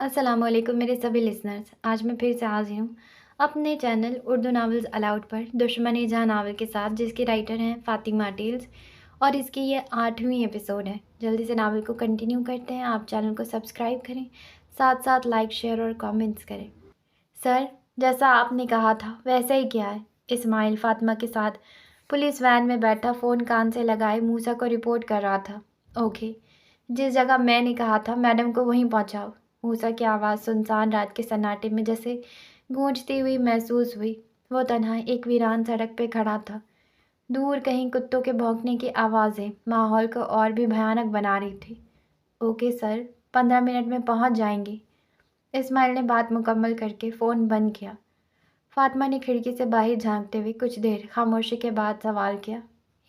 السلام علیکم میرے سبھی لسنرز، آج میں پھر سے حاضر ہوں اپنے چینل اردو ناولز الاؤڈ پر دشمن جہاں ناول کے ساتھ، جس کی رائٹر ہیں فاطمہ ٹیلز، اور اس کی یہ 8ویں ایپیسوڈ ہے۔ جلدی سے ناول کو کنٹینیو کرتے ہیں۔ آپ چینل کو سبسکرائب کریں، ساتھ ساتھ لائک، شیئر اور کامنٹس کریں۔ سر، جیسا آپ نے کہا تھا ویسا ہی کیا ہے؟ اسماعیل فاطمہ کے ساتھ پولیس وین میں بیٹھا فون کان سے لگائے موسیٰ کو رپورٹ کر رہا تھا۔ اوکے، جس جگہ میں نے کہا تھا میڈم کو وہیں پہنچاؤ۔ موسیٰ کی آواز سنسان رات کے سناٹے میں جیسے گونجتی ہوئی محسوس ہوئی۔ وہ تنہا ایک ویران سڑک پہ کھڑا تھا۔ دور کہیں کتوں کے بھونکنے کی آوازیں ماحول کو اور بھی بھیانک بنا رہی تھی۔ اوکے سر، 15 منٹ میں پہنچ جائیں گے۔ اسماعیل نے بات مکمل کر کے فون بند کیا۔ فاطمہ نے کھڑکی سے باہر جھانکتے ہوئے کچھ دیر خاموشی کے بعد سوال کیا،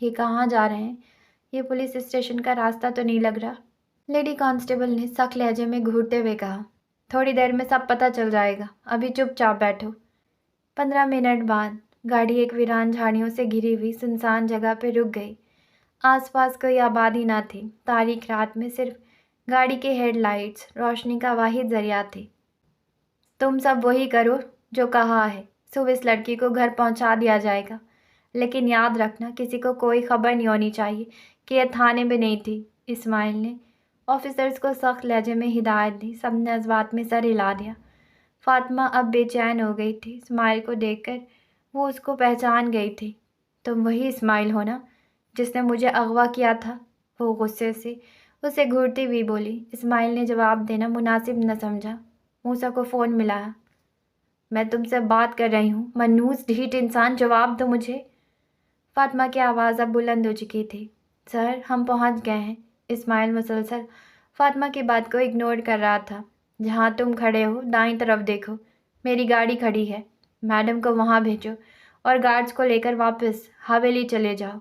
یہ کہاں جا رہے ہیں؟ یہ پولیس اسٹیشن کا راستہ تو نہیں لگ رہا؟ لیڈی کانسٹیبل نے سخت لہجے میں گھورتے ہوئے کہا، تھوڑی دیر میں سب پتہ چل جائے گا، ابھی چپ چاپ بیٹھو۔ 15 منٹ بعد گاڑی ایک ویران جھاڑیوں سے گھری ہوئی سنسان جگہ پہ رک گئی۔ آس پاس کوئی آبادی نہ تھی۔ تاریک رات میں صرف گاڑی کے ہیڈ لائٹس روشنی کا واحد ذریعہ تھے۔ تم سب وہی کرو جو کہا ہے، صبح اس لڑکی کو گھر پہنچا دیا جائے گا، لیکن یاد رکھنا کسی کو کوئی خبر نہیں ہونی چاہیے کہ یہ تھانے میں نہیں تھی۔ اسماعیل نے آفیسرز کو سخت لہجے میں ہدایت دی۔ سب نے جذبات میں سر ہلا دیا۔ فاطمہ اب بے چین ہو گئی تھی۔ اسماعیل کو دیکھ کر وہ اس کو پہچان گئی تھی۔ تم وہی اسماعیل ہو نا جس نے مجھے اغوا کیا تھا؟ وہ غصے سے اسے گھورتی ہوئی بولی۔ اسماعیل نے جواب دینا مناسب نہ سمجھا۔ موسیٰ کو فون ملایا۔ میں تم سے بات کر رہی ہوں، منحوس ڈھیٹ انسان، جواب دو مجھے۔ فاطمہ کی آواز اب بلند ہو چکی تھی۔ سر، ہم پہنچ گئے ہیں۔ اسماعیل مسلسل فاطمہ کی بات کو اگنور کر رہا تھا۔ جہاں تم کھڑے ہو دائیں طرف دیکھو، میری گاڑی کھڑی ہے۔ میڈم کو وہاں بھیجو اور گارڈز کو لے کر واپس حویلی چلے جاؤ۔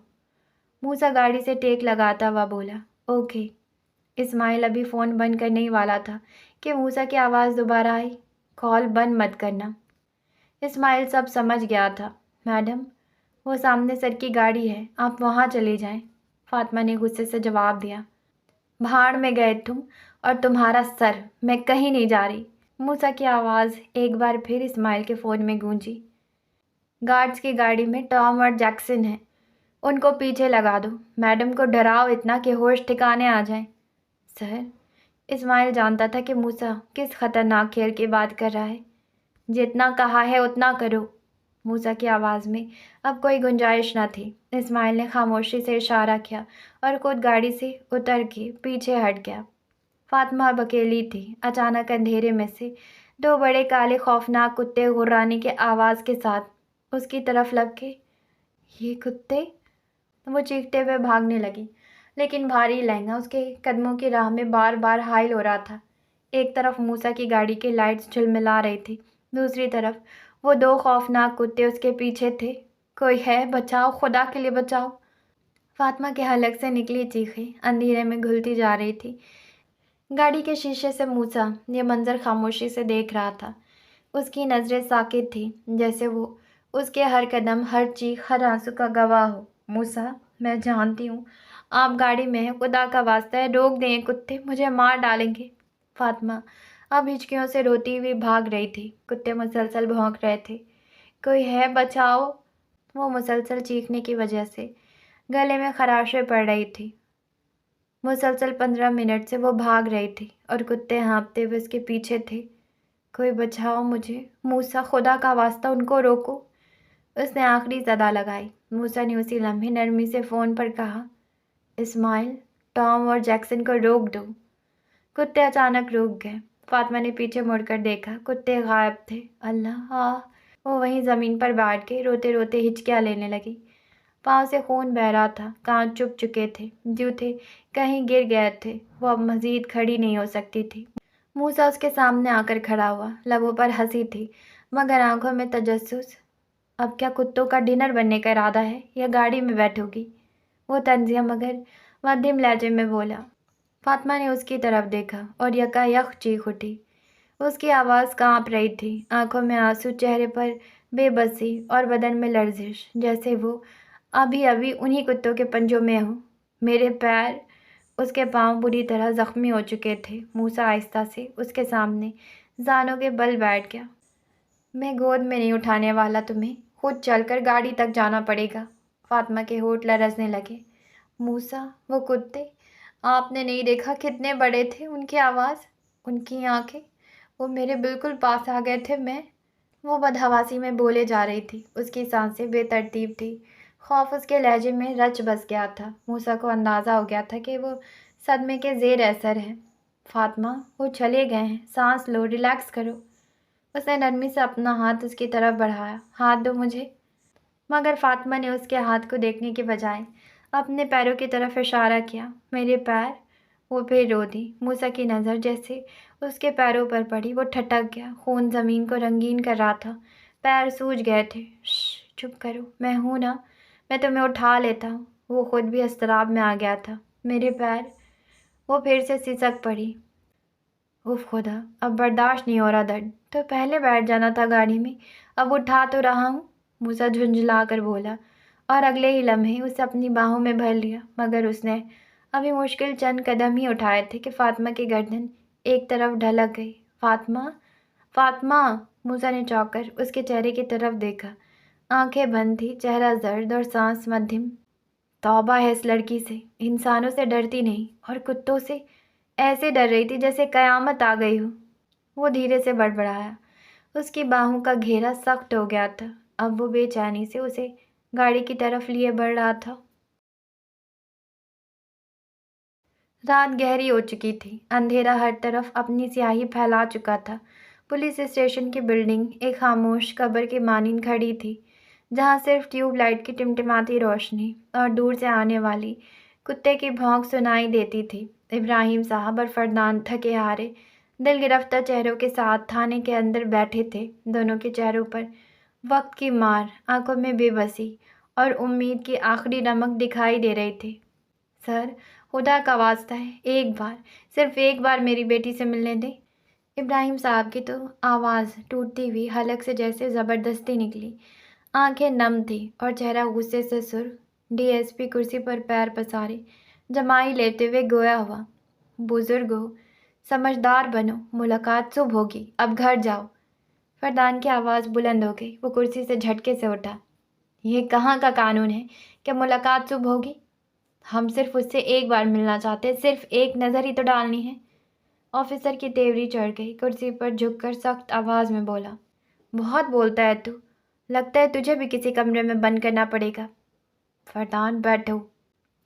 موسیٰ گاڑی سے ٹیک لگاتا ہوا بولا، اوکے۔ اسماعیل ابھی فون بند کرنے ہی والا تھا کہ موسیٰ کی آواز دوبارہ آئی، کال بند مت کرنا۔ اسماعیل سب سمجھ گیا تھا۔ میڈم، وہ سامنے سر کی گاڑی ہے، آپ وہاں چلے جائیں۔ فاطمہ نے غصے سے جواب دیا، بھاڑ میں گئے تم اور تمہارا سر، میں کہیں نہیں جا رہی۔ موسیٰ کی آواز ایک بار پھر اسماعیل کے فون میں گونجی، گارڈز کی گاڑی میں ٹام اور جیکسن ہیں، ان کو پیچھے لگا دو۔ میڈم کو ڈراؤ اتنا کہ ہوش ٹھکانے آ جائیں۔ سر، اسماعیل جانتا تھا کہ موسیٰ کس خطرناک کھیل کی بات کر رہا ہے۔ جتنا کہا ہے اتنا کرو۔ موسیٰ کی آواز میں اب کوئی گنجائش نہ تھی۔ اسماعیل نے خاموشی سے اشارہ کیا اور خود گاڑی سے اتر کے پیچھے ہٹ گیا۔ فاطمہ اب اکیلی تھی۔ اچانک اندھیرے میں سے دو بڑے کالے خوفناک کتے غرانے کے آواز کے ساتھ اس کی طرف لپکے۔ یہ کتے! وہ چیختے ہوئے بھاگنے لگی، لیکن بھاری لہنگا اس کے قدموں کی راہ میں بار بار حائل ہو رہا تھا۔ ایک طرف موسیٰ کی گاڑی کی لائٹس جھلملا رہی تھی، دوسری طرف وہ دو خوفناک کتے اس کے پیچھے تھے۔ کوئی ہے، بچاؤ، خدا کے لیے بچاؤ! فاطمہ کے حلق سے نکلی چیخیں اندھیرے میں گھلتی جا رہی تھی۔ گاڑی کے شیشے سے موسیٰ یہ منظر خاموشی سے دیکھ رہا تھا۔ اس کی نظریں ساکت تھیں، جیسے وہ اس کے ہر قدم، ہر چیخ، ہر آنسو کا گواہ ہو۔ موسیٰ، میں جانتی ہوں آپ گاڑی میں ہیں، خدا کا واسطہ ہے روک دیں، یہ کتے مجھے مار ڈالیں گے۔ فاطمہ اب ہچکیوں سے روتی ہوئی بھاگ رہی تھی۔ کتے مسلسل بھونک رہے تھے، کوئی ہے، بچاؤ! وہ مسلسل چیخنے کی وجہ سے گلے میں خراشیں پڑ رہی تھی۔ مسلسل 15 منٹ سے وہ بھاگ رہی تھی اور کتے ہانپتے ہوئے اس کے پیچھے تھے۔ کوئی بچاؤ مجھے، موسیٰ، خدا کا واسطہ ان کو روکو! اس نے آخری صدا لگائی۔ موسیٰ نے اسی لمحے نرمی سے فون پر کہا، اسماعیل، ٹام اور جیکسن کو روک دو۔ کتے اچانک رک گئے۔ فاطمہ نے پیچھے مڑ کر دیکھا، کتے غائب تھے۔ اللہ! وہ وہیں زمین پر بیٹھ کے روتے روتے ہچکیاں لینے لگی۔ پاؤں سے خون بہہ رہا تھا، کان چپ چکے تھے، جوتے کہیں گر گئے تھے۔ وہ اب مزید کھڑی نہیں ہو سکتی تھی۔ موسیٰ اس کے سامنے آ کر کھڑا ہوا، لبوں پر ہنسی تھی مگر آنکھوں میں تجسس۔ اب کیا کتوں کا ڈنر بننے کا ارادہ ہے یا گاڑی میں بیٹھو گی؟ وہ طنزیہ مگر مدھم لہجے میں بولا۔ فاطمہ نے اس کی طرف دیکھا اور یکا یک چیخ اٹھی۔ اس کی آواز کانپ رہی تھی، آنکھوں میں آنسو، چہرے پر بے بسی اور بدن میں لرزش، جیسے وہ ابھی ابھی انہی کتوں کے پنجوں میں ہو۔ میرے پیر! اس کے پاؤں بری طرح زخمی ہو چکے تھے۔ موسیٰ آہستہ سے اس کے سامنے زانوں کے بل بیٹھ گیا۔ میں گود میں نہیں اٹھانے والا تمہیں، خود چل کر گاڑی تک جانا پڑے گا۔ فاطمہ کے ہونٹ لرزنے لگے۔ موسیٰ، وہ کتے، آپ نے نہیں دیکھا کتنے بڑے تھے ان کی آواز، ان کی آنکھیں، وہ میرے بالکل پاس آ گئے تھے۔ وہ بدحواسی میں بولے جا رہی تھی، اس کی سانسیں بے ترتیب تھی، خوف اس کے لہجے میں رچ بس گیا تھا۔ موسیٰ کو اندازہ ہو گیا تھا کہ وہ صدمے کے زیر اثر ہے۔ فاطمہ، وہ چلے گئے ہیں، سانس لو، ریلیکس کرو۔ اس نے نرمی سے اپنا ہاتھ اس کی طرف بڑھایا۔ ہاتھ دو مجھے۔ مگر فاطمہ نے اس کے ہاتھ کو دیکھنے کے بجائے اپنے پیروں کی طرف اشارہ کیا۔ میرے پیر؟ وہ پھر رو دی۔ موسیٰ کی نظر جیسے اس کے پیروں پر پڑی، وہ ٹھٹک گیا۔ خون زمین کو رنگین کر رہا تھا، پیر سوج گئے تھے۔ شش، چپ کرو، میں ہوں نا، میں تمہیں اٹھا لیتا ہوں۔ وہ خود بھی اضطراب میں آ گیا تھا۔ میرے پیر؟ وہ پھر سے سسک پڑی۔ اف خدا، اب برداشت نہیں ہو رہا درد۔ تو پہلے بیٹھ جانا تھا گاڑی میں، اب اٹھا تو رہا ہوں، موسیٰ جھنجھلا کر بولا، اور اگلے ہی لمحے اسے اپنی باہوں میں بھر لیا۔ مگر اس نے ابھی مشکل چند قدم ہی اٹھائے تھے کہ فاطمہ کی گردن ایک طرف ڈھلک گئی۔ فاطمہ، فاطمہ! موسیٰ نے چونک کر اس کے چہرے کی طرف دیکھا۔ آنکھیں بند تھیں، چہرہ زرد اور سانس مدھم۔ توبہ ہے اس لڑکی سے، انسانوں سے ڈرتی نہیں، اور کتوں سے ایسے ڈر رہی تھی جیسے قیامت آ گئی ہو۔ وہ دھیرے سے بڑبڑایا۔ اس کی باہوں کا گھیرا سخت ہو گیا تھا۔ اب وہ بے چینی سے اسے گاڑی کی طرف لیے بڑھ رہا تھا۔ رات گہری ہو چکی تھی، اندھیرا ہر طرف اپنی سیاہی پھیلا چکا تھا۔ پولیس اسٹیشن کی بلڈنگ ایک خاموش قبر کے مانند کھڑی تھی، جہاں صرف ٹیوب لائٹ کی ٹمٹماتی روشنی اور دور سے آنے والی کتے کی بھونک سنائی دیتی تھی۔ ابراہیم صاحب اور فردان تھکے ہارے، دل گرفتہ چہروں کے ساتھ تھانے کے اندر بیٹھے تھے۔ دونوں کے چہروں پر وقت کی مار، آنکھوں میں بے بسی اور امید کی آخری رمق دکھائی دے رہی تھی۔ سر، خدا کا واسطہ ہے، ایک بار، صرف ایک بار میری بیٹی سے ملنے دیں۔ ابراہیم صاحب کی تو آواز ٹوٹتی ہوئی حلق سے جیسے زبردستی نکلی۔ آنکھیں نم تھیں اور چہرہ غصے سے سرخ۔ ڈی ایس پی کرسی پر پیر پسارے جمائی لیتے ہوئے گویا ہوا، بزرگ ہو، سمجھدار بنو، ملاقات صبح ہوگی، اب گھر جاؤ۔ فردان کی آواز بلند ہو گئی۔ وہ کرسی سے جھٹکے سے اٹھا۔ یہ کہاں کا قانون ہے کہ ملاقات صبح ہوگی؟ ہم صرف اس سے ایک بار ملنا چاہتے، صرف ایک نظر ہی تو ڈالنی ہے۔ آفیسر کی تیوری چڑھ گئی، کرسی پر جھک کر سخت آواز میں بولا، بہت بولتا ہے تو، لگتا ہے تجھے بھی کسی کمرے میں بند کرنا پڑے گا۔ فردان، بیٹھو۔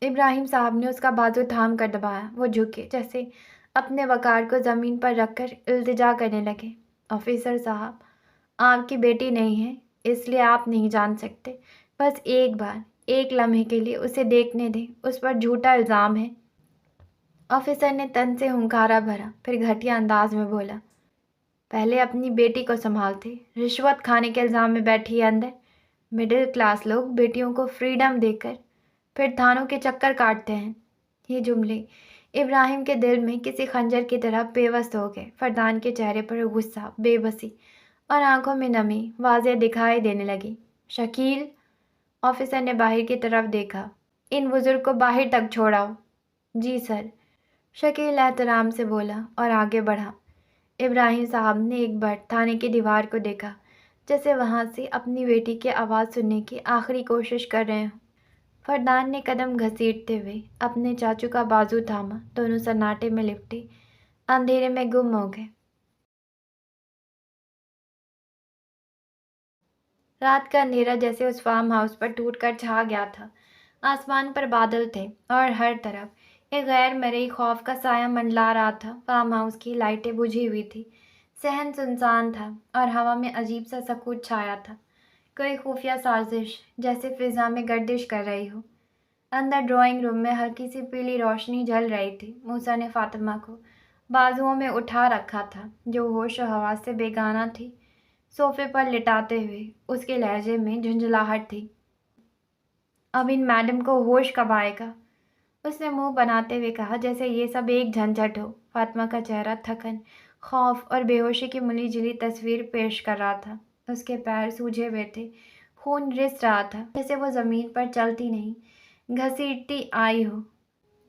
ابراہیم صاحب نے اس کا بازو تھام کر دبایا۔ وہ جھکے، جیسے اپنے وقار کو زمین پر رکھ کر التجا کرنے لگے۔ آفیسر صاحب، آپ کی بیٹی نہیں ہے، اس لیے آپ نہیں جان سکتے۔ بس ایک بار، ایک لمحے کے لیے اسے دیکھنے دیں، اس پر جھوٹا الزام ہے۔ آفیسر نے تن سے ہنکارا بھرا، پھر گھٹیا انداز میں بولا، پہلے اپنی بیٹی کو سنبھالتے، رشوت کھانے کے الزام میں بیٹھی ہے اندر۔ مڈل کلاس لوگ بیٹیوں کو فریڈم دے کر پھر تھانوں کے چکر کاٹتے ہیں۔ یہ جملے ابراہیم کے دل میں کسی خنجر کی طرح پیوست ہو گئے۔ فردان کے چہرے پر غصہ، بے بسی اور آنکھوں میں نمی واضح دکھائی دینے لگی۔ شکیل، آفیسر نے باہر کی طرف دیکھا، ان بزرگ کو باہر تک چھوڑاؤ۔ جی سر، شکیل احترام سے بولا اور آگے بڑھا۔ ابراہیم صاحب نے ایک بار تھانے کی دیوار کو دیکھا، جیسے وہاں سے اپنی بیٹی کی آواز سننے کی آخری کوشش کر رہے ہوں۔ فردان نے قدم گھسیٹتے ہوئے اپنے چاچو کا بازو تھاما۔ دونوں سناٹے میں لپٹے اندھیرے میں گم ہو گئے۔ رات کا اندھیرا جیسے اس فارم ہاؤس پر ٹوٹ کر چھا گیا تھا۔ آسمان پر بادل تھے اور ہر طرف ایک غیر مرئی خوف کا سایہ منڈلا رہا تھا۔ فارم ہاؤس کی لائٹیں بجھی ہوئی تھیں، صحن سنسان تھا اور ہوا میں عجیب سا سکوت چھایا تھا، کوئی خفیہ سازش جیسے فضا میں گردش کر رہی ہو۔ اندر ڈرائنگ روم میں ہلکی سی پیلی روشنی جل رہی تھی۔ موسیٰ نے فاطمہ کو بازوؤں میں اٹھا رکھا تھا، جو ہوش و حواس سے بیگانہ تھی، صوفے پر لٹاتے ہوئے۔ اس کے لہجے میں جھنجھلاہٹ تھی۔ اب ان میڈم کو ہوش کب آئے گا؟ اس نے منہ بناتے ہوئے کہا، جیسے یہ سب ایک جھنجھٹ ہو۔ فاطمہ کا چہرہ تھکن، خوف اور بے ہوشی کی ملی جلی تصویر پیش کر رہا تھا۔ اس کے پیر سوجے ہوئے تھے، خون رس رہا تھا، جیسے وہ زمین پر چلتی نہیں، گھسیٹتی آئی ہو۔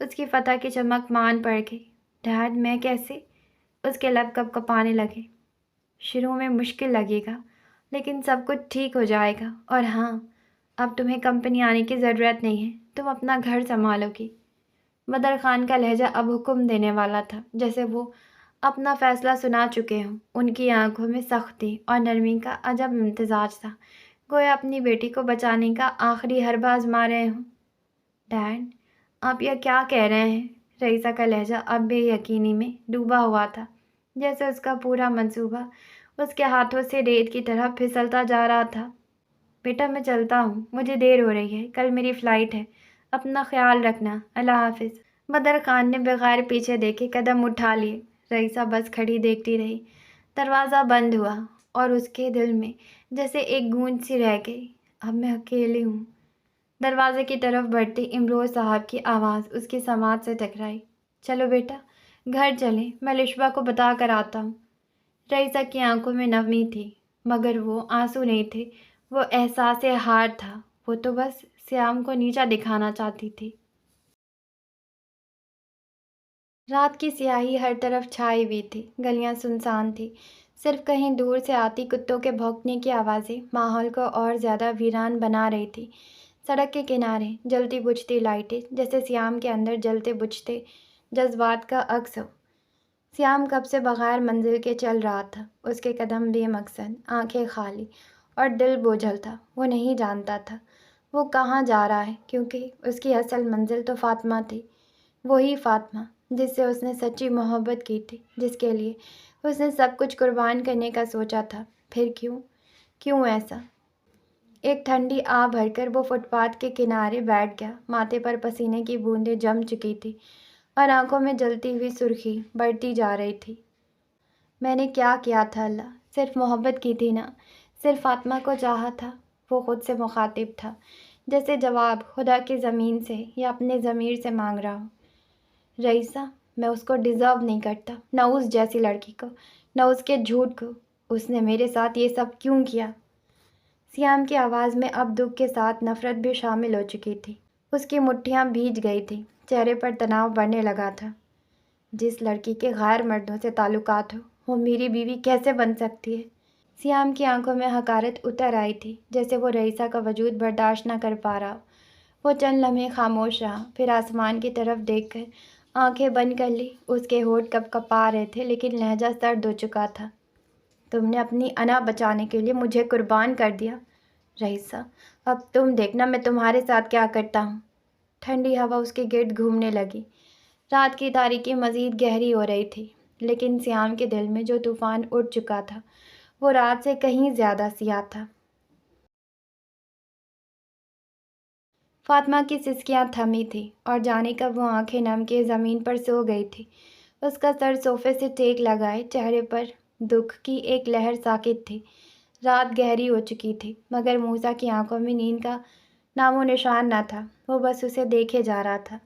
اس کی فتح کی چمک مان پڑ گئی۔ ڈیڈ میں کیسے؟ اس کے لب کپ کپانے لگے۔ شروع میں مشکل لگے گا لیکن سب کچھ ٹھیک ہو جائے گا، اور ہاں اب تمہیں کمپنی آنے کی ضرورت نہیں ہے، تم اپنا گھر سنبھالو گی۔ بدر خان کا لہجہ اب حکم دینے والا تھا، جیسے وہ اپنا فیصلہ سنا چکے ہوں۔ ان کی آنکھوں میں سختی اور نرمی کا عجب امتزاج تھا، گویا اپنی بیٹی کو بچانے کا آخری حربہ آزما رہے ہوں۔ ڈیڈ آپ یہ کیا کہہ رہے ہیں؟ رئیسہ کا لہجہ اب بے یقینی میں ڈوبا ہوا تھا، جیسے اس کا پورا منصوبہ اس کے ہاتھوں سے ریت کی طرح پھسلتا جا رہا تھا۔ بیٹا میں چلتا ہوں، مجھے دیر ہو رہی ہے، کل میری فلائٹ ہے، اپنا خیال رکھنا، اللہ حافظ۔ بدر خان نے بغیر پیچھے دیکھے قدم اٹھا لیے۔ رئیسہ بس کھڑی دیکھتی رہی۔ دروازہ بند ہوا اور اس کے دل میں جیسے ایک گونج سی رہ گئی، اب میں اکیلی ہوں۔ دروازے کی طرف بڑھتے امروز صاحب کی آواز اس کی سماعت سے ٹکرائی۔ چلو بیٹا گھر چلیں، میں لشبہ کو بتا کر آتا ہوں۔ رئیسہ کی آنکھوں میں نرمی تھی، مگر وہ آنسو نہیں تھے، وہ احساس ہار تھا۔ وہ تو بس سیام کو نیچا دکھانا چاہتی تھی۔ رات کی سیاہی ہر طرف چھائی ہوئی تھی، گلیاں سنسان تھیں، صرف کہیں دور سے آتی کتوں کے بھونکنے کی آوازیں ماحول کو اور زیادہ ویران بنا رہی تھی۔ سڑک کے کنارے جلتی بجھتی لائٹیں جیسے سیام کے اندر جلتے بجھتے جذبات کا عکس ہو۔ سیام کب سے بغیر منزل کے چل رہا تھا، اس کے قدم بے مقصد، آنکھیں خالی اور دل بوجھل تھا۔ وہ نہیں جانتا تھا وہ کہاں جا رہا ہے، کیونکہ اس کی اصل منزل تو فاطمہ تھی، وہی فاطمہ جس سے اس نے سچی محبت کی تھی، جس کے لیے اس نے سب کچھ قربان کرنے کا سوچا تھا۔ پھر کیوں ایسا؟ ایک ٹھنڈی آہ بھر کر وہ فٹ پاتھ کے کنارے بیٹھ گیا۔ ماتھے پر پسینے کی بوندیں جم چکی تھی اور آنکھوں میں جلتی ہوئی سرخی بڑھتی جا رہی تھی۔ میں نے کیا کیا تھا اللہ؟ صرف محبت کی تھی نا، صرف فاطمہ کو چاہا تھا۔ وہ خود سے مخاطب تھا، جیسے جواب خدا کی زمین سے یا اپنے ضمیر سے مانگ رہا ہوں۔ رئیسہ میں اس کو ڈیزرو نہیں کرتا، نہ اس جیسی لڑکی کو، نہ اس کے جھوٹ کو۔ اس نے میرے ساتھ یہ سب کیوں کیا؟ سیام کی آواز میں اب دکھ کے ساتھ نفرت بھی شامل ہو چکی تھی۔ اس کی مٹھیاں بھیج گئی تھیں، چہرے پر تناؤ بڑھنے لگا تھا۔ جس لڑکی کے غیر مردوں سے تعلقات ہو، وہ میری بیوی کیسے بن سکتی ہے؟ سیام کی آنکھوں میں حقارت اتر آئی تھی، جیسے وہ رئیسہ کا وجود برداشت نہ کر پا رہا ہو۔ وہ چند لمحے خاموش رہا، پھر آسمان کی طرف دیکھ کر آنکھیں بند کر لی۔ اس کے ہونٹ کپ کپا رہے تھے لیکن لہجہ سرد ہو چکا تھا۔ تم نے اپنی انا بچانے کے لیے مجھے قربان کر دیا رئیسہ، اب تم دیکھنا میں تمہارے ساتھ کیا کرتا ہوں۔ ٹھنڈی ہوا اس کے گرد گھومنے لگی۔ رات کی تاریکی مزید گہری ہو رہی تھی، لیکن سیام کے دل میں جو طوفان اٹھ چکا تھا وہ رات سے کہیں زیادہ سیاہ تھا۔ فاطمہ کی سسکیاں تھمی تھیں اور جانے کب وہ آنکھیں نم کے زمین پر سو گئی تھی۔ اس کا سر صوفے سے ٹیک لگائے، چہرے پر دکھ کی ایک لہر ساکت تھی۔ رات گہری ہو چکی تھی، مگر موسیٰ کی آنکھوں میں نیند کا نام و نشان نہ تھا، وہ بس اسے دیکھے جا رہا تھا۔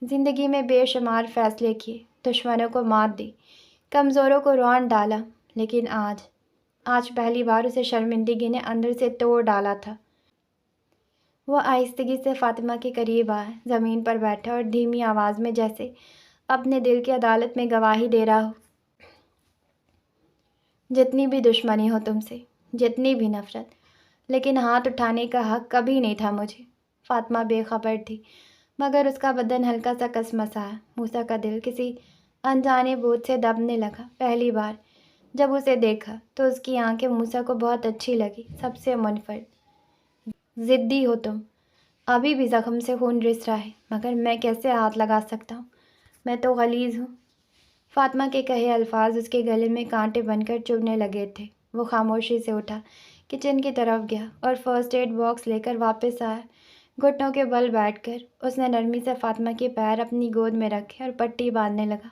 زندگی میں بے شمار فیصلے کیے، دشمنوں کو مات دی، کمزوروں کو رونڈ ڈالا، لیکن آج پہلی بار اسے شرمندگی نے اندر سے توڑ ڈالا تھا۔ وہ آہستگی سے فاطمہ کے قریب آیا، زمین پر بیٹھا اور دھیمی آواز میں جیسے اپنے دل کی عدالت میں گواہی دے رہا ہو۔ جتنی بھی دشمنی ہو تم سے، جتنی بھی نفرت، لیکن ہاتھ اٹھانے کا حق کبھی نہیں تھا مجھے۔ فاطمہ بے خبر تھی، مگر اس کا بدن ہلکا سا کسمسایا۔ موسیٰ کا دل کسی انجانے بوجھ سے دبنے لگا۔ پہلی بار جب اسے دیکھا تو اس کی آنکھیں موسیٰ کو بہت اچھی لگی، سب سے منفرد۔ ضدی ہو تم، ابھی بھی زخم سے خون رس رہا ہے، مگر میں کیسے ہاتھ لگا سکتا ہوں؟ میں تو غلیظ ہوں۔ فاطمہ کے کہے الفاظ اس کے گلے میں کانٹے بن کر چبھنے لگے تھے۔ وہ خاموشی سے اٹھا، کچن کی طرف گیا اور فرسٹ ایڈ باکس لے کر واپس آیا۔ گھٹنوں کے بل بیٹھ کر اس نے نرمی سے فاطمہ کے پیر اپنی گود میں رکھے اور پٹی باندھنے لگا۔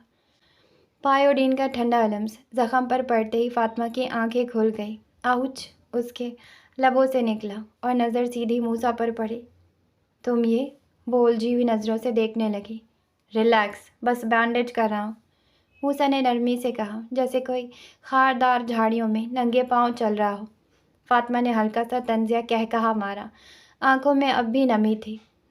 پائیوڈین کا ٹھنڈا لمس زخم پر پڑتے ہی فاطمہ کی آنکھیں کھل گئیں۔ آؤچ! اس کے لبوں سے نکلا اور نظر سیدھی موسیٰ پر پڑی۔ تم یہ؟ وہ الجھی ہوئی نظروں سے دیکھنے لگی۔ ریلیکس، بس بینڈیج کر رہا ہوں، موسیٰ نے نرمی سے کہا، جیسے کوئی خاردار جھاڑیوں میں ننگے پاؤں چل رہا ہو۔ فاطمہ نے ہلکا سا طنزیہ قہقہا مارا، آنکھوں میں اب بھی نمی تھی۔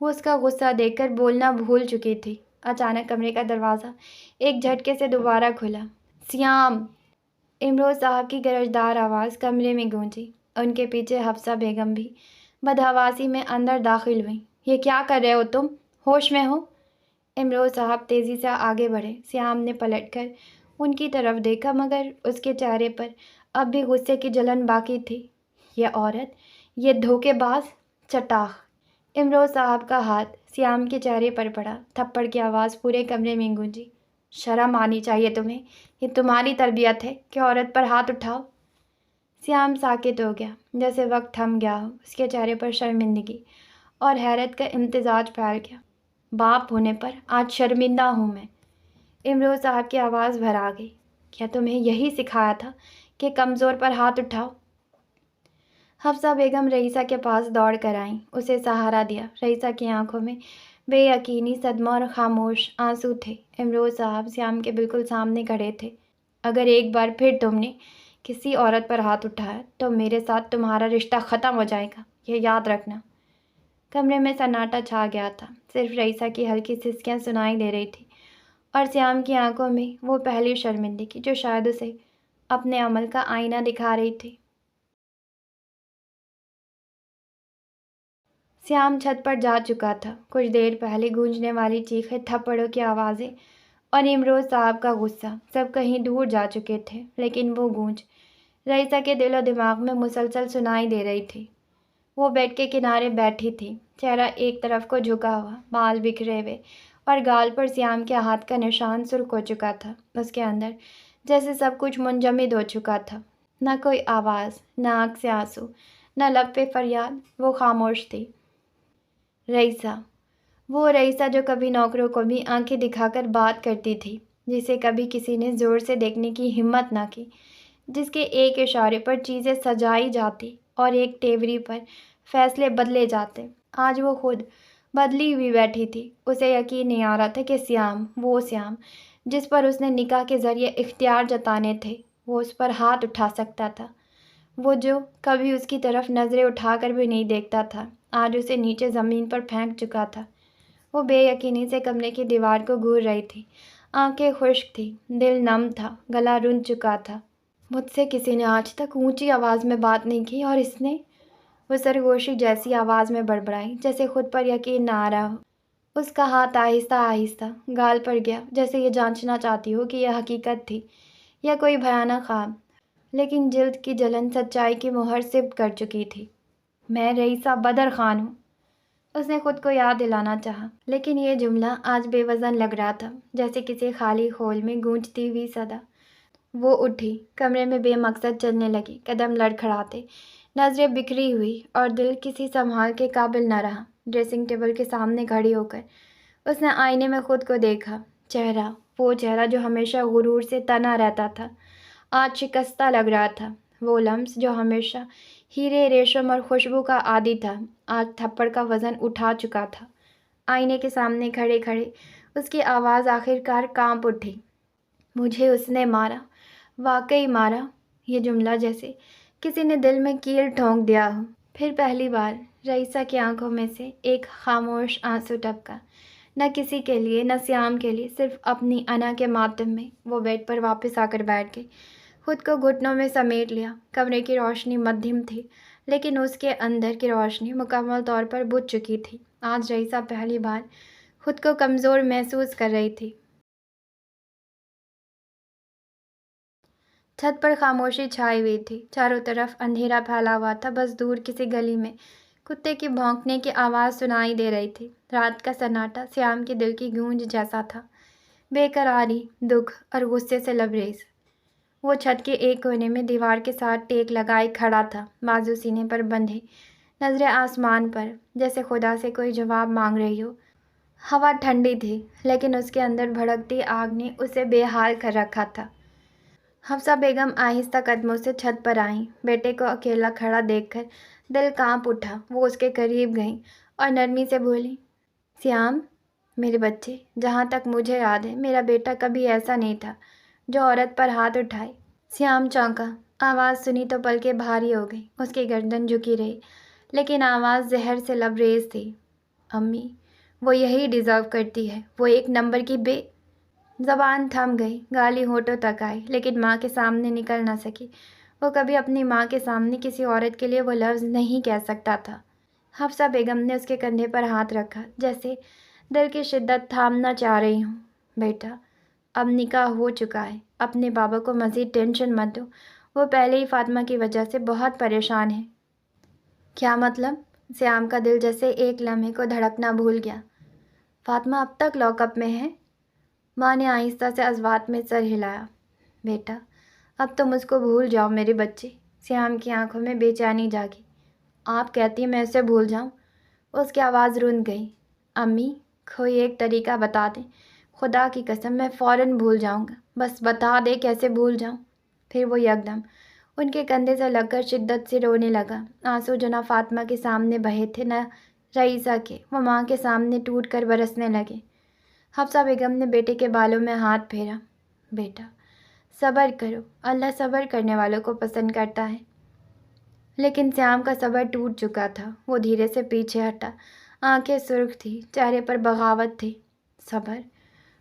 وہ اس کا غصہ دیکھ کر بولنا بھول چکی تھی۔ اچانک کمرے کا دروازہ ایک جھٹکے سے دوبارہ کھلا۔ سیام! امروز صاحب کی گرجدار آواز کمرے میں گونجی۔ ان کے پیچھے حفصہ بیگم بھی بدحواسی میں اندر داخل ہوئیں۔ یہ کیا کر رہے ہو تم؟ ہوش میں ہو؟ امروز صاحب تیزی سے آگے بڑھے۔ سیام نے پلٹ کر ان کی طرف دیکھا مگر اس کے چہرے پر اب بھی غصے کی جلن باقی تھی۔ یہ عورت، یہ دھوکے باز! چٹاخ! امروز صاحب کا ہاتھ سیام کے چہرے پر پڑا۔ تھپڑ کی آواز پورے کمرے میں گونجی۔ شرم آنی چاہیے تمہیں۔ یہ تمہاری تربیت ہے کہ عورت پر ہاتھ اٹھاؤ؟ سیام ساکت ہو گیا، جیسے وقت تھم گیا ہو۔ اس کے چہرے پر شرمندگی اور حیرت کا امتزاج پھیل گیا۔ باپ ہونے پر آج شرمندہ ہوں میں۔ امروز صاحب کی آواز بھر آ گئی۔ کیا تمہیں یہی سکھایا تھا کہ کمزور پر ہاتھ اٹھاؤ؟ حفصہ بیگم رئیسہ کے پاس دوڑ کر آئیں، اسے سہارا دیا۔ رئیسہ کی آنکھوں میں بے یقینی، صدمہ اور خاموش آنسو تھے۔ امروز صاحب سیام کے بالکل سامنے کھڑے تھے۔ اگر ایک بار پھر تم نے کسی عورت پر ہاتھ اٹھایا تو میرے ساتھ تمہارا رشتہ ختم ہو جائے گا، یہ یاد رکھنا۔ کمرے میں سناٹا چھا گیا تھا۔ صرف رئیسہ کی ہلکی سسکیاں سنائی دے رہی تھیں اور سیام کی آنکھوں میں وہ پہلی شرمندگی جو شاید اسے اپنے عمل کا آئینہ دکھا رہی تھی۔ سیام چھت پر جا چکا تھا۔ کچھ دیر پہلے گونجنے والی چیخیں، تھپڑوں کی آوازیں اور امروز صاحب کا غصہ سب کہیں دور جا چکے تھے، لیکن وہ گونج رئیسہ کے دل و دماغ میں مسلسل سنائی دے رہی تھی۔ وہ بیڈ کے کنارے بیٹھی تھی، چہرہ ایک طرف کو جھکا ہوا، بال بکھرے ہوئے اور گال پر سیام کے ہاتھ کا نشان سرخ ہو چکا تھا۔ اس کے اندر جیسے سب کچھ منجمد ہو چکا تھا۔ نہ کوئی آواز، نہ آنکھ سے آنسو، نہ لب پہ فریاد، وہ خاموش تھی۔ رئیسہ، وہ رئیسہ جو کبھی نوکروں کو بھی آنکھیں دکھا کر بات کرتی تھی، جسے کبھی کسی نے زور سے دیکھنے کی ہمت نہ کی، جس کے ایک اشارے پر چیزیں سجائی جاتی اور ایک تیوری پر فیصلے بدلے جاتے۔ آج وہ خود بدلی ہوئی بیٹھی تھی۔ اسے یقین نہیں آ رہا تھا کہ سیام، وہ سیام جس پر اس نے نکاح کے ذریعے اختیار جتانے تھے، وہ اس پر ہاتھ اٹھا سکتا تھا۔ وہ جو کبھی اس کی طرف نظریں اٹھا کر بھی نہیں دیکھتا تھا، آج اسے نیچے زمین پر پھینک چکا تھا۔ وہ بے یقینی سے کمرے کی دیوار کو گھور رہی تھی۔ آنکھیں خشک تھیں، دل نم تھا، گلا رون چکا تھا۔ مجھ سے کسی نے آج تک اونچی آواز میں بات نہیں کی، اور اس نے، وہ سرگوشی جیسی آواز میں بڑبڑائی، جیسے خود پر یقین نہ آ رہا ہو۔ اس کا ہاتھ آہستہ آہستہ گال پر گیا، جیسے یہ جانچنا چاہتی ہو کہ یہ حقیقت تھی یا کوئی بھیانک خواب۔ لیکن جلد کی جلن سچائی کی مہر سبت کر چکی تھی۔ میں رئیسہ بدر خان ہوں، اس نے خود کو یاد دلانا چاہا، لیکن یہ جملہ آج بے وزن لگ رہا تھا، جیسے کسی خالی خول میں گونجتی ہوئی صدا۔ وہ اٹھی، کمرے میں بے مقصد چلنے لگی، قدم لڑکھڑاتے، نظریں بکھری ہوئی اور دل کسی سنبھال کے قابل نہ رہا۔ ڈریسنگ ٹیبل کے سامنے کھڑی ہو کر اس نے آئینے میں خود کو دیکھا۔ چہرہ، وہ چہرہ جو ہمیشہ غرور سے تنا رہتا تھا، آج شکستہ لگ رہا تھا۔ وہ لمس جو ہمیشہ ہیرے، ریشم اور خوشبو کا عادی تھا، آج تھپڑ کا وزن اٹھا چکا تھا۔ آئینے کے سامنے کھڑے کھڑے اس کی آواز آخرکار کانپ اٹھی۔ مجھے اس نے مارا، واقعی مارا۔ یہ جملہ جیسے کسی نے دل میں کیل ٹھونک دیا ہو۔ پھر پہلی بار رئیسہ کی آنکھوں میں سے ایک خاموش آنسو ٹپکا، نہ کسی کے لیے، نہ سیام کے لیے، صرف اپنی انا کے ماتم میں۔ وہ بیڈ پر واپس آ کر بیٹھ گئی، خود کو گھٹنوں میں سمیٹ لیا۔ کمرے کی روشنی مدھم تھی، لیکن اس کے اندر کی روشنی مکمل طور پر بجھ چکی تھی۔ آج رئیسہ پہلی بار خود کو کمزور محسوس کر رہی تھی۔ چھت پر خاموشی چھائی ہوئی تھی، چاروں طرف اندھیرا پھیلا ہوا تھا، بس دور کسی گلی میں کتے کی بھونکنے کی آواز سنائی دے رہی تھی۔ رات کا سناٹا سیام کے دل کی گونج جیسا تھا، بے قراری، دکھ اور غصے سے لبریز۔ وہ چھت کے ایک کونے میں دیوار کے ساتھ ٹیک لگائے کھڑا تھا، بازو سینے پر بندھے، نظریں آسمان پر، جیسے خدا سے کوئی جواب مانگ رہی ہو۔ ہوا ٹھنڈی تھی، لیکن اس کے اندر بھڑکتی آگ نے اسے بے حال کر رکھا تھا۔ حفصہ بیگم آہستہ قدموں سے چھت پر آئیں۔ بیٹے کو اکیلا کھڑا دیکھ کر دل کانپ اٹھا۔ وہ اس کے قریب گئیں اور نرمی سے بولی، سیام، میرے بچے، جہاں تک مجھے یاد ہے میرا بیٹا کبھی ایسا نہیں تھا جو عورت پر ہاتھ اٹھائے۔ سیام چونکا، آواز سنی تو پلکیں بھاری ہو گئیں، اس کی گردن جھکی رہی، لیکن آواز زہر سے لبریز تھی۔ امی، وہ یہی ڈیزرو کرتی ہے، وہ ایک نمبر کی بے... زبان تھم گئی، گالی ہونٹوں تک آئی لیکن ماں کے سامنے نکل نہ سکی۔ وہ کبھی اپنی ماں کے سامنے کسی عورت کے لیے وہ لفظ نہیں کہہ سکتا تھا۔ حفصہ بیگم نے اس کے کندھے پر ہاتھ رکھا، جیسے دل کی شدت تھامنا چاہ رہی ہوں۔ بیٹا، اب نکاح ہو چکا ہے، اپنے بابا کو مزید ٹینشن مت دو، وہ پہلے ہی فاطمہ کی وجہ سے بہت پریشان ہے۔ کیا مطلب؟ سیام کا دل جیسے ایک لمحے کو دھڑکنا بھول گیا۔ فاطمہ اب تک لاک اپ میں ہے؟ ماں نے آہستہ سے اصوات میں سر ہلایا۔ بیٹا، اب تم اس کو بھول جاؤ میرے بچے۔ سیام کی آنکھوں میں بے چینی جاگی۔ آپ کہتی ہیں میں اسے بھول جاؤں؟ اس کی آواز رند گئی۔ امی، کوئی ایک طریقہ بتا دیں، خدا کی قسم میں فوراً بھول جاؤں گا، بس بتا دے کیسے بھول جاؤں۔ پھر وہ یکدم ان کے کندھے سے لگ کر شدت سے رونے لگا۔ آنسو جو نہ فاطمہ کے سامنے بہے تھے نہ رئیسہ کے، وہ ماں کے سامنے ٹوٹ کر برسنے لگے۔ حفصہ بیگم نے بیٹے کے بالوں میں ہاتھ پھیرا۔ بیٹا، صبر کرو، اللہ صبر کرنے والوں کو پسند کرتا ہے۔ لیکن سیام کا صبر ٹوٹ چکا تھا۔ وہ دھیرے سے پیچھے ہٹا، آنکھیں سرخ تھی، چہرے پر بغاوت تھی۔ صبر؟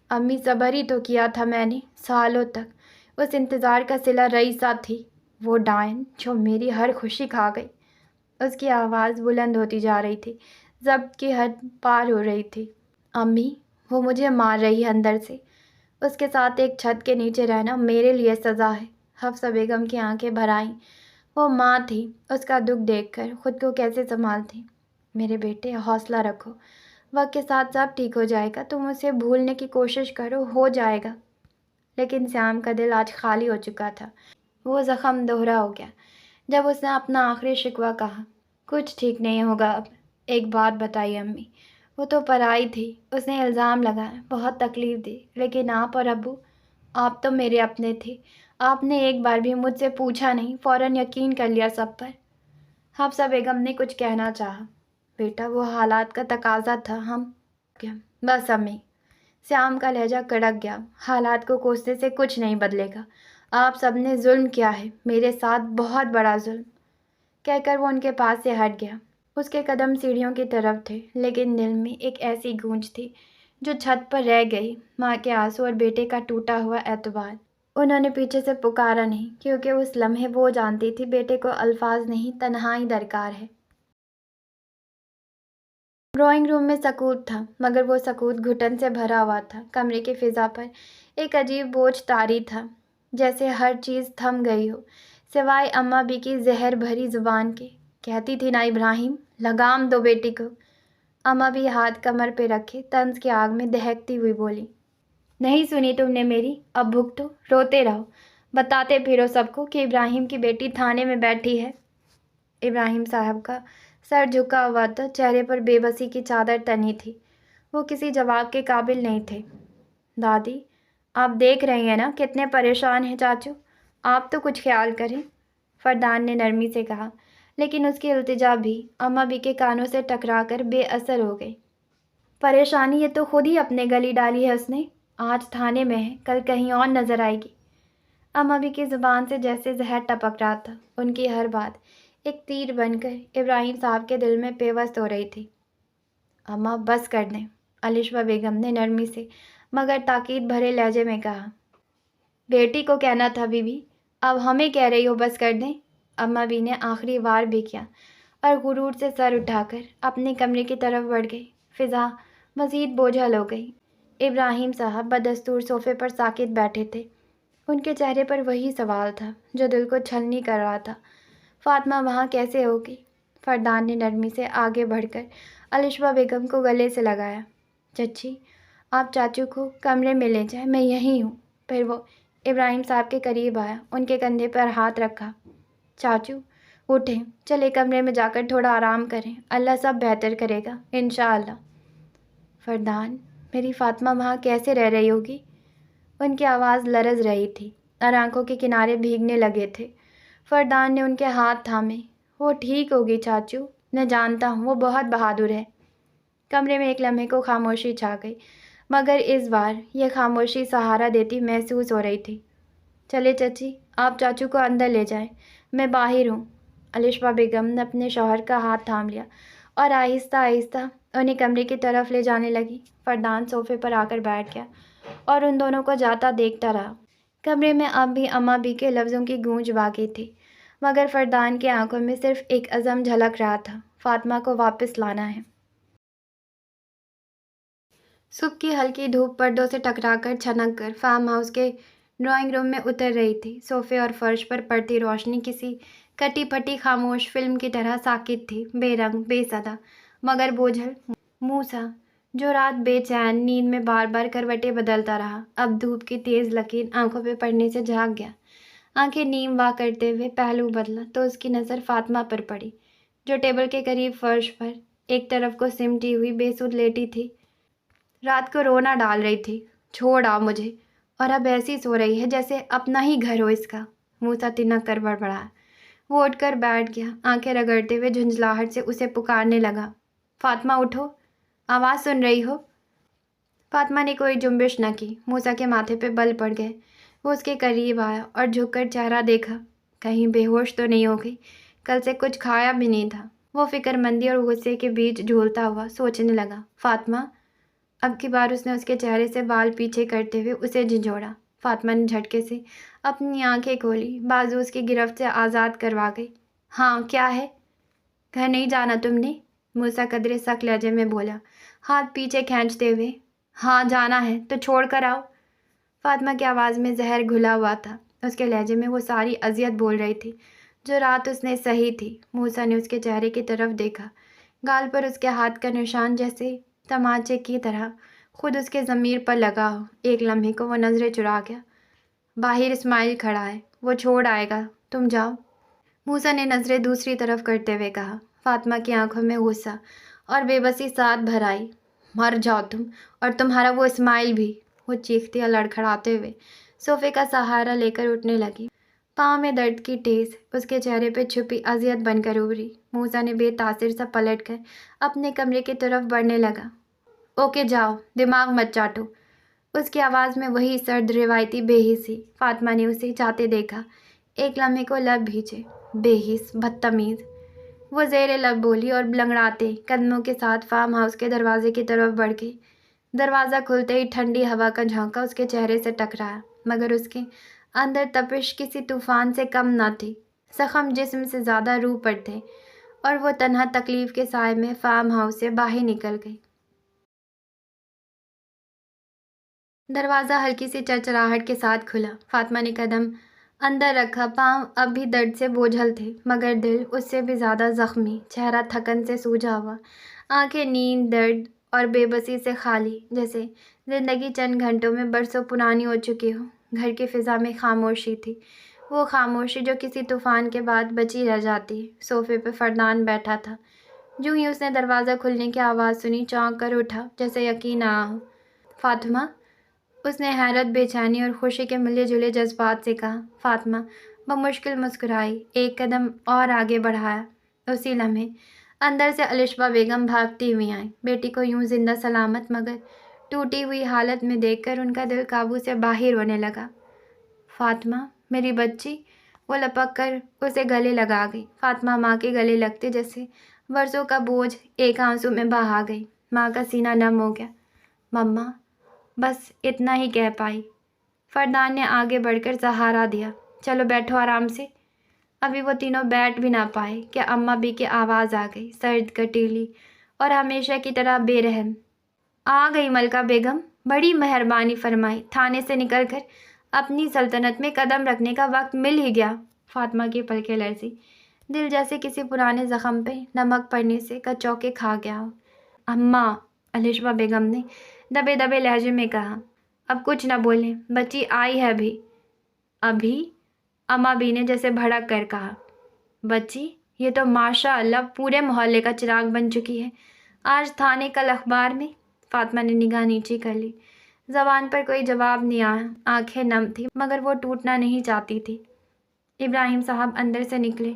امی، صبر ہی تو کیا تھا میں نے سالوں تک۔ اس انتظار کا صلہ رئیسہ تھی، وہ ڈائن جو میری ہر خوشی کھا گئی۔ اس کی آواز بلند ہوتی جا رہی تھی، ضبط کی حد پار ہو رہی تھی۔ امی، وہ مجھے مار رہی ہے اندر سے۔ اس کے ساتھ ایک چھت کے نیچے رہنا میرے لیے سزا ہے۔ حفصہ بیگم کی آنکھیں بھر آئیں۔ وہ ماں تھی، اس کا دکھ دیکھ کر خود کو کیسے سنبھالتی۔ میرے بیٹے، حوصلہ رکھو، وقت کے ساتھ سب ٹھیک ہو جائے گا، تم اسے بھولنے کی کوشش کرو، ہو جائے گا۔ لیکن سیام کا دل آج خالی ہو چکا تھا۔ وہ زخم دوہرا ہو گیا جب اس نے اپنا آخری شکوہ کہا۔ کچھ ٹھیک نہیں ہوگا اب۔ ایک بات بتائیے امی، وہ تو پرائی تھی، اس نے الزام لگایا، بہت تکلیف دی، لیکن آپ اور ابو، آپ تو میرے اپنے تھے، آپ نے ایک بار بھی مجھ سے پوچھا نہیں، فوراً یقین کر لیا سب پر۔ حفصہ بیگم نے کچھ کہنا چاہا۔ بیٹا، وہ حالات کا تقاضا تھا، ہم کیا؟ بس امی، سیام کا لہجہ کڑک گیا، حالات کو کوسنے سے کچھ نہیں بدلے گا۔ آپ سب نے ظلم کیا ہے میرے ساتھ، بہت بڑا ظلم۔ کہہ کر وہ ان کے پاس سے ہٹ گیا۔ اس کے قدم سیڑھیوں کی طرف تھے، لیکن دل میں ایک ایسی گونج تھی جو چھت پر رہ گئی، ماں کے آنسو اور بیٹے کا ٹوٹا ہوا اعتبار۔ انہوں نے پیچھے سے پکارا نہیں، کیونکہ اس لمحے وہ جانتی تھی بیٹے کو الفاظ نہیں، تنہائی درکار ہے۔ ڈرائنگ روم میں سکوت تھا، مگر وہ سکوت گھٹن سے بھرا ہوا تھا۔ کمرے کی فضا پر ایک عجیب بوجھ طاری تھا، جیسے ہر چیز تھم گئی ہو، سوائے اماں بی کی زہر بھری زبان کے۔ کہتی تھی نا ابراہیم، لگام دو بیٹی کو۔ اماں بی ہاتھ کمر پہ رکھے طنز کی آگ میں دہکتی ہوئی بولی۔ نہیں سنی تم نے میری؟ اب بھگتو، روتے رہو، بتاتے پھرو سب کو کہ ابراہیم کی بیٹی تھانے میں بیٹھی ہے۔ ابراہیم صاحب کا سر جھکا ہوا تھا، چہرے پر بے بسی کی چادر تنی تھی۔ وہ کسی جواب کے قابل نہیں تھے۔ دادی، آپ دیکھ رہی ہیں نا کتنے پریشان ہیں چاچو، آپ تو کچھ خیال کریں، فردان نے نرمی سے کہا، لیکن اس کی التجا بھی اماں بی کے کانوں سے ٹکرا کر بے اثر ہو گئی۔ پریشانی یہ تو خود ہی اپنے گلی ڈالی ہے اس نے، آج تھانے میں ہے، کل کہیں اور نظر آئے گی۔ اماں بی کی زبان سے جیسے زہر ٹپک رہا تھا، ان کی ہر بات ایک تیر بن کر ابراہیم صاحب کے دل میں پیوست ہو رہی تھی۔ اماں بس کر دیں، الشبہ بیگم نے نرمی سے مگر تاکید بھرے لہجے میں کہا۔ بیٹی کو کہنا تھا بی بی، اب ہمیں کہہ رہی ہو بس کر دیں؟ اماں بی نے آخری وار بھی کیا اور غرور سے سر اٹھا کر اپنے کمرے کی طرف بڑھ گئی۔ فضا مزید بوجھل ہو گئی۔ ابراہیم صاحب بدستور صوفے پر ساکت بیٹھے تھے۔ ان کے چہرے پر وہی سوال تھا جو دل کو چھلنی کر رہا تھا۔ فاطمہ وہاں کیسے ہوگی؟ فردان نے نرمی سے آگے بڑھ کر الشبہ بیگم کو گلے سے لگایا۔ چچی، آپ چاچو کو کمرے میں لے جائیں، میں یہیں ہوں۔ پھر وہ ابراہیم صاحب کے قریب آیا، ان کے کندھے پر ہاتھ رکھا۔ چاچو، اٹھیں، چلے کمرے میں جا کر تھوڑا آرام کریں، اللہ سب بہتر کرے گا، انشاءاللہ۔ فردان، میری فاطمہ وہاں کیسے رہ رہی ہوگی؟ ان کی آواز لرز رہی تھی اور آنکھوں کے کنارے بھیگنے لگے تھے۔ فردان نے ان کے ہاتھ تھامے۔ وہ ٹھیک ہوگی چاچو، میں جانتا ہوں، وہ بہت بہادر ہے۔ کمرے میں ایک لمحے کو خاموشی چھا گئی، مگر اس بار یہ خاموشی سہارا دیتی محسوس ہو رہی تھی۔ چلے چچی، آپ چاچو کو اندر لے جائیں، میں باہر ہوں۔ الشبہ بیگم نے اپنے شوہر کا ہاتھ تھام لیا اور آہستہ آہستہ انہیں کمرے کی طرف لے جانے لگی۔ فردان صوفے پر آ کر بیٹھ گیا اور ان دونوں کو جاتا دیکھتا رہا۔ کمرے میں اب بھی اماں بی کے لفظوں کی گونج باقی تھی، مگر فردان کی آنکھوں میں صرف ایک عزم جھلک رہا تھا، فاطمہ کو واپس لانا ہے۔ صبح کی ہلکی دھوپ پردوں سے ٹکرا کر چھنک کر فارم ہاؤس کے ڈرائنگ روم میں اتر رہی تھی۔ صوفے اور فرش پر پڑتی روشنی کسی کٹی پھٹی خاموش فلم کی طرح ساکت تھی، بے رنگ، بے صدا، مگر بوجھل۔ موسیٰ، جو رات بے چین نیند میں بار بار کروٹیں بدلتا رہا، اب دھوپ کی تیز لکیر آنکھوں پہ پڑنے سے جاگ گیا۔ آنکھیں نیم وا کرتے ہوئے پہلو بدلا تو اس کی نظر فاطمہ پر پڑی، جو ٹیبل کے قریب فرش پر ایک طرف کو سمٹی ہوئی بے سود لیٹی تھی۔ رات کو رونا ڈال رہی تھی، چھوڑ آؤ مجھے، اور اب ایسی سو رہی ہے جیسے اپنا ہی گھر ہو اس کا۔ موسیٰ تنک کر بڑبڑایا۔ وہ اٹھ کر بیٹھ گیا، آنکھیں رگڑتے ہوئے جھنجھلاہٹ سے اسے پکارنے لگا، فاطمہ اٹھو، آواز سن رہی ہو؟ فاطمہ نے کوئی جنبش نہ کی۔ موسیٰ کے ماتھے پہ بل پڑ گئے۔ وہ اس کے قریب آیا اور جھک کر چہرہ دیکھا، کہیں بے ہوش تو نہیں ہو گئی، کل سے کچھ کھایا بھی نہیں تھا۔ وہ فکر مندی اور غصے کے بیچ جھولتا ہوا سوچنے لگا، فاطمہ؟ اب کی بار اس نے اس کے چہرے سے بال پیچھے کرتے ہوئے اسے جھنجھوڑا۔ فاطمہ نے جھٹکے سے اپنی آنکھیں کھولی، بازو اس کی گرفت سے آزاد کروا گئی۔ ہاں، کیا ہے؟ گھر نہیں جانا تم نے؟ موسیٰ قدرے سخت لہجے میں بولا، ہاتھ پیچھے کھینچتے ہوئے۔ ہاں جانا ہے تو چھوڑ کر آؤ۔ فاطمہ کی آواز میں زہر گھلا ہوا تھا، اس کے لہجے میں وہ ساری اذیت بول رہی تھی جو رات اس نے سہی تھی۔ موسیٰ نے اس کے چہرے کی طرف دیکھا، گال پر اس کے ہاتھ کا نشان جیسے تمانچے کی طرح خود اس کے ضمیر پر لگا ہو۔ ایک لمحے کو وہ نظریں چرا گیا۔ باہر اسماعیل کھڑا ہے، وہ چھوڑ آئے گا، تم جاؤ۔ موسیٰ نے نظریں دوسری طرف کرتے ہوئے کہا۔ فاطمہ کی آنکھوں میں غصہ اور بے بسی ساتھ بھر آئی۔ مر جاؤ تم، اور تمہارا وہ اسماعیل بھی، وہ چیختی اور لڑکھڑاتے ہوئے صوفے کا سہارا لے کر اٹھنے لگی۔ پاؤں میں درد کی ٹھیس اس کے چہرے پہ چھپی اذیت بن کر ابھری۔ موسیٰ نے بے تاثر سا پلٹ کر اپنے کمرے کی طرف بڑھنے لگا۔ اوکے جاؤ، دماغ مت چاٹو۔ اس کی آواز میں وہی سرد روایتی بے حسی۔ فاطمہ نے اسے جاتے دیکھا، ایک لمحے کو لب بھیجے، بے حس، بدتمیز، وہ زیر لب بولی اور لنگڑاتے قدموں کے ساتھ فارم ہاؤس کے دروازے کی طرف بڑھ گئی۔ دروازہ کھلتے ہی ٹھنڈی ہوا کا جھونکا اس کے چہرے سے ٹکرایا، مگر اس کے اندر تپش کسی طوفان سے کم نہ تھی۔ زخم جسم سے زیادہ روح پر تھے، اور وہ تنہا تکلیف کے سائے میں فارم ہاؤس سے باہر نکل گئی۔ دروازہ ہلکی سی چرچراہٹ کے ساتھ کھلا۔ فاطمہ نے قدم اندر رکھا، پاؤں اب بھی درد سے بوجھل تھے، مگر دل اس سے بھی زیادہ زخمی، چہرہ تھکن سے سوجا ہوا، آنکھیں نیند، درد اور بے بسی سے خالی، جیسے زندگی چند گھنٹوں میں برسوں پرانی ہو چکی ہو۔ گھر کی فضا میں خاموشی تھی، وہ خاموشی جو کسی طوفان کے بعد بچی رہ جاتی ہے۔ صوفے پہ فردان بیٹھا تھا۔ جوں ہی اس نے دروازہ کھلنے کی آواز سنی، چونک کر اٹھا، جیسے یقین نہ ہو۔ فاطمہ؟ اس نے حیرت، بے چینی اور خوشی کے ملے جلے جذبات سے کہا۔ فاطمہ بمشکل مسکرائی، ایک قدم اور آگے بڑھایا۔ اسی لمحے اندر سے الشبہ بیگم بھاگتی ہوئی آئیں۔ بیٹی کو یوں زندہ سلامت مگر ٹوٹی ہوئی حالت میں دیکھ کر ان کا دل قابو سے باہر ہونے لگا۔ فاطمہ، میری بچی، وہ لپک کر اسے گلے لگا گئی۔ فاطمہ ماں کے گلے لگتے جیسے برسوں کا بوجھ ایک آنسو میں بہا گئی۔ ماں کا سینہ نم ہو گیا۔ مما، بس اتنا ہی کہہ پائی۔ فردان نے آگے بڑھ کر سہارا دیا۔ چلو بیٹھو آرام سے۔ ابھی وہ تینوں بیٹھ بھی نہ پائے کہ اماں بی کی آواز آ گئی، سرد، کٹیلی اور ہمیشہ کی طرح بے رحم۔ آ گئی ملکہ بیگم، بڑی مہربانی فرمائی، تھانے سے نکل کر اپنی سلطنت میں قدم رکھنے کا وقت مل ہی گیا۔ فاطمہ کی پلکیں لرزی، دل جیسے کسی پرانے زخم پہ نمک پڑنے سے کچوکے کھا گیا ہو۔ اماں، الشبہ بیگم نے دبے دبے لہجے میں کہا۔ اب کچھ نہ بولیں، بچی آئی ہے ابھی۔ ابھی؟ اماں بی نے جیسے بھڑک کر کہا۔ بچی، یہ تو ماشاء اللہ پورے محلے کا چراغ بن چکی ہے۔ آج تھانے، کل اخبار میں۔ فاطمہ نے نگاہ نیچی کر لی، زبان پر کوئی جواب نہیں آیا، آنکھیں نم تھیں مگر وہ ٹوٹنا نہیں چاہتی تھی۔ ابراہیم صاحب اندر سے نکلے،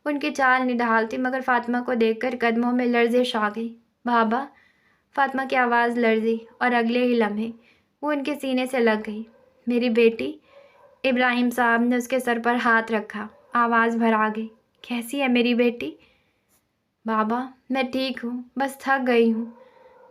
ان کی چال نڈھال تھی مگر فاطمہ کو دیکھ کر قدموں میں لرزش آ گئی۔ بابا؟ فاطمہ کی آواز لرزی اور اگلے ہی لمحے وہ ان کے سینے سے لگ گئی۔ میری بیٹی؟ ابراہیم صاحب نے اس کے سر پر ہاتھ رکھا، آواز بھر آ گئی۔ کیسی ہے میری بیٹی؟ بابا، میں ٹھیک ہوں، بس تھک گئی ہوں۔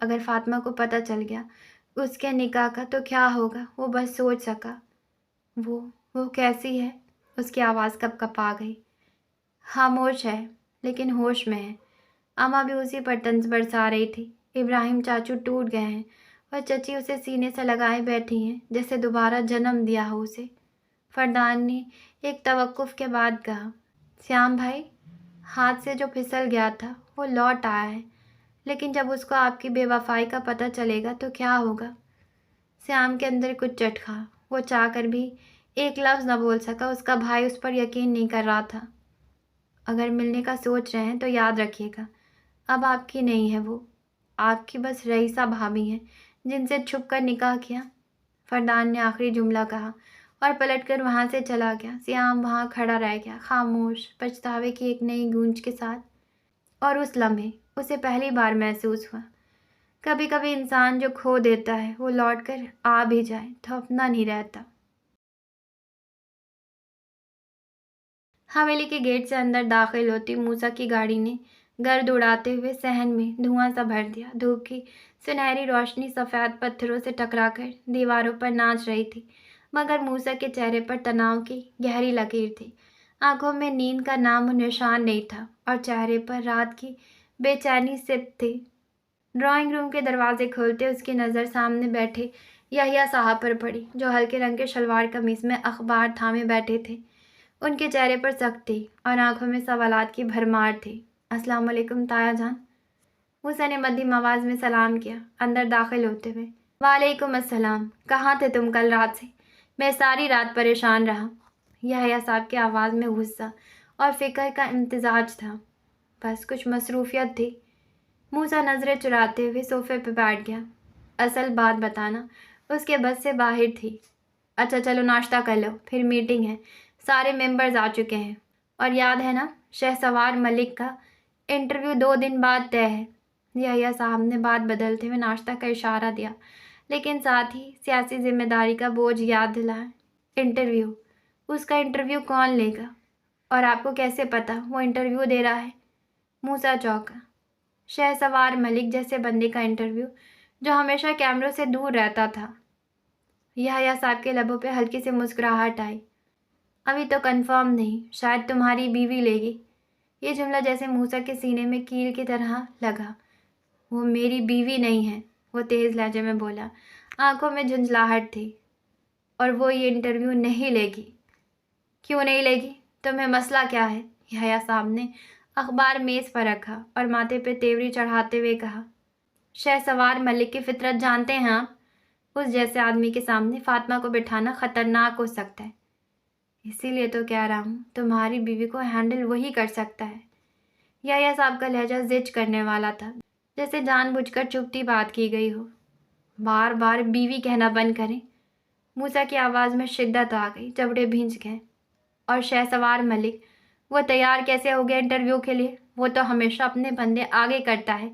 اگر فاطمہ کو پتہ چل گیا اس کے نکاح کا تو کیا ہوگا، وہ بس سوچ سکا۔ وہ کیسی ہے؟ اس کی آواز کپ کپ آ گئی۔ خاموش ہے لیکن ہوش میں ہے۔ اماں بھی اسی پر طنز برسا رہی تھی۔ ابراہیم چاچو ٹوٹ گئے ہیں اور چچی اسے سینے سے لگائے بیٹھی ہیں جیسے دوبارہ جنم دیا ہو اسے۔ فردان نے ایک توقف کے بعد کہا، سیام بھائی، ہاتھ سے جو پھسل گیا تھا وہ لوٹ آیا ہے، لیکن جب اس کو آپ کی بے وفائی کا پتہ چلے گا تو کیا ہوگا؟ سیام کے اندر کچھ چٹکا۔ وہ چاہ کر بھی ایک لفظ نہ بول سکا۔ اس کا بھائی اس پر یقین نہیں کر رہا تھا۔ اگر ملنے کا سوچ رہے ہیں تو یاد رکھیے گا، اب آپ کی نہیں ہے وہ، آپ کی بس رئیسہ بھابھی ہیں جن سے چھپ کر نکاح کیا۔ فردان نے آخری جملہ کہا اور پلٹ کر وہاں سے چلا گیا۔ سیام وہاں کھڑا رہ گیا، خاموش، پچھتاوے کی ایک نئی گونج کے ساتھ۔ اور اس لمحے اسے پہلی بار محسوس ہوا، کبھی کبھی انسان جو کھو دیتا ہے وہ لوٹ کر آ بھی جائے تو اپنا نہیں رہتا۔ حویلی کے گیٹ سے اندر داخل ہوتی موسیٰ کی گاڑی نے گرد اڑاتے ہوئے صحن میں دھواں سا بھر دیا۔ دھوپ کی سنہری روشنی سفید پتھروں سے ٹکرا کر دیواروں پر ناچ رہی تھی، مگر موسیٰ کے چہرے پر تناؤ کی گہری لکیر تھی۔ آنکھوں میں نیند کا نام و نشان نہیں تھا اور چہرے پر رات کی بے چینی سبت تھی۔ ڈرائنگ روم کے دروازے کھولتے اس کی نظر سامنے بیٹھے یحییٰ صاحب پر پڑی، جو ہلکے رنگ کے شلوار قمیص میں اخبار تھامے بیٹھے تھے۔ ان کے چہرے پر سختی اور آنکھوں میں سوالات کی بھرمار تھی۔ السلام علیکم تایا جان، موسیٰ نے مدھیم آواز میں سلام کیا اندر داخل ہوتے ہوئے۔ وعلیکم السلام، کہاں تھے تم کل رات سے؟ میں ساری رات پریشان رہا۔ یحییٰ صاحب کی آواز میں غصہ اور فکر کا امتزاج تھا۔ بس کچھ مصروفیت تھی۔ موسیٰ نظریں چراتے ہوئے صوفے پہ بیٹھ گیا۔ اصل بات بتانا اس کے بس سے باہر تھی۔ اچھا چلو ناشتہ کر لو، پھر میٹنگ ہے، سارے ممبرز آ چکے ہیں، اور یاد ہے نا شہسوار ملک کا انٹرویو 2 دن بعد طے ہے۔ یحییٰ صاحب نے بات بدلتے ہوئے ناشتہ کا اشارہ دیا، لیکن ساتھ ہی سیاسی ذمہ داری کا بوجھ یاد دلایا۔ انٹرویو؟ اس کا انٹرویو کون لے گا؟ اور آپ کو کیسے پتہ وہ انٹرویو دے رہا ہے؟ موسیٰ چونکا۔ شہسوار ملک جیسے بندے کا انٹرویو جو ہمیشہ کیمروں سے دور رہتا تھا۔ یحییٰ صاحب کے لبوں پہ ہلکی سی مسکراہٹ آئی۔ ابھی تو کنفرم نہیں، شاید تمہاری بیوی لے گی۔ یہ جملہ جیسے موسیٰ کے سینے میں کیل کی طرح لگا۔ وہ میری بیوی نہیں ہے، وہ تیز لہجے میں بولا، آنکھوں میں جھنجھلاہٹ تھی۔ اور وہ یہ انٹرویو نہیں لے گی؟ کیوں نہیں لے گی؟ تمہیں مسئلہ کیا ہے؟ یحییٰ صاحب نے اخبار میز پر رکھا اور ماتھے پہ تیوری چڑھاتے ہوئے کہا، شہسوار ملک کی فطرت جانتے ہیں آپ؟ اس جیسے آدمی کے سامنے فاطمہ کو بٹھانا خطرناک ہو سکتا ہے۔ اسی لیے تو کہہ رہا ہوں، تمہاری بیوی کو ہینڈل وہی کر سکتا ہے۔ یحییٰ صاحب کا لہجہ زج کرنے والا تھا، جیسے جان بوجھ کر چپتی بات کی گئی ہو۔ بار بار بیوی کہنا بند کریں۔ موسیٰ کی آواز میں شدت آ گئی، جبڑے بھینچ گئے۔ اور شہسوار ملک، وہ تیار کیسے ہو گیا انٹرویو کے لیے؟ وہ تو ہمیشہ اپنے بندے آگے کرتا ہے،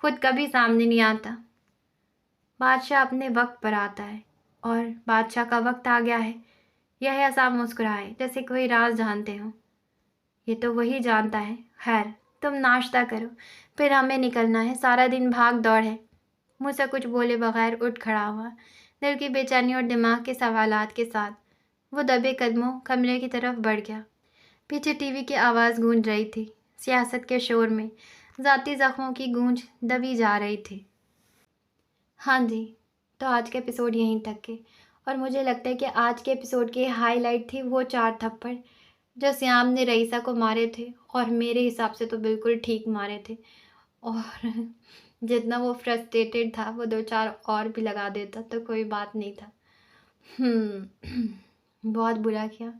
خود کبھی سامنے نہیں آتا۔ بادشاہ اپنے وقت پر آتا ہے، اور بادشاہ کا وقت آ گیا ہے۔ یحییٰ صاحب مسکرائے جیسے کوئی راز جانتے ہوں۔ یہ تو وہی جانتا ہے۔ خیر تم ناشتہ کرو، پھر ہمیں نکلنا ہے، سارا دن بھاگ دوڑ ہے۔ موسیٰ کچھ بولے بغیر اٹھ کھڑا ہوا، دل کی بے چینی اور دماغ کے سوالات کے ساتھ۔ وہ دبے قدموں کمرے کی طرف بڑھ گیا۔ پیچھے ٹی وی کی آواز گونج رہی تھی، سیاست کے شور میں ذاتی زخموں کی گونج دبی جا رہی تھی۔ ہاں جی، تو آج کا ایپیسوڈ یہیں تک کے، اور مجھے لگتا ہے کہ آج کے ایپیسوڈ کی ہائی لائٹ تھی وہ 4 تھپڑ جو سیام نے رئیسہ کو مارے تھے، اور میرے حساب سے تو بالکل ٹھیک مارے تھے۔ اور جتنا وہ فرسٹریٹڈ تھا وہ 2-4 اور بھی لگا دیتا تو کوئی بات نہیں تھا۔ بہت برا کیا،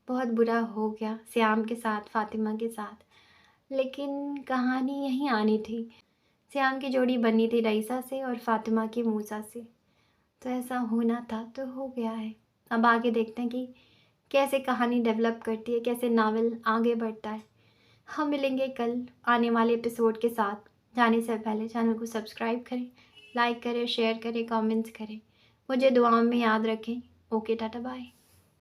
بہت برا ہو گیا سیام کے ساتھ، فاطمہ کے ساتھ، لیکن کہانی یہیں آنی تھی۔ سیام کی جوڑی بنی تھی رئیسہ سے اور فاطمہ کی موسیٰ سے، تو ایسا ہونا تھا تو ہو گیا ہے۔ اب آگے دیکھتے ہیں کہ کیسے کہانی ڈیولپ کرتی ہے، کیسے ناول آگے بڑھتا ہے۔ ہم ملیں گے کل آنے والے ایپیسوڈ کے ساتھ۔ جانے سے پہلے چینل کو سبسکرائب کریں، لائک کریں، شیئر کریں، کامنٹس کریں، مجھے دعاؤں میں یاد رکھیں۔ Okay, tata, bye.